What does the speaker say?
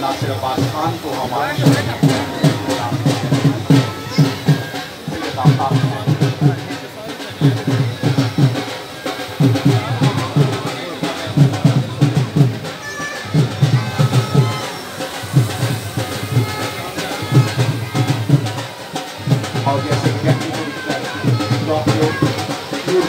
नासिर अब्बास खान को हमारे और जैसे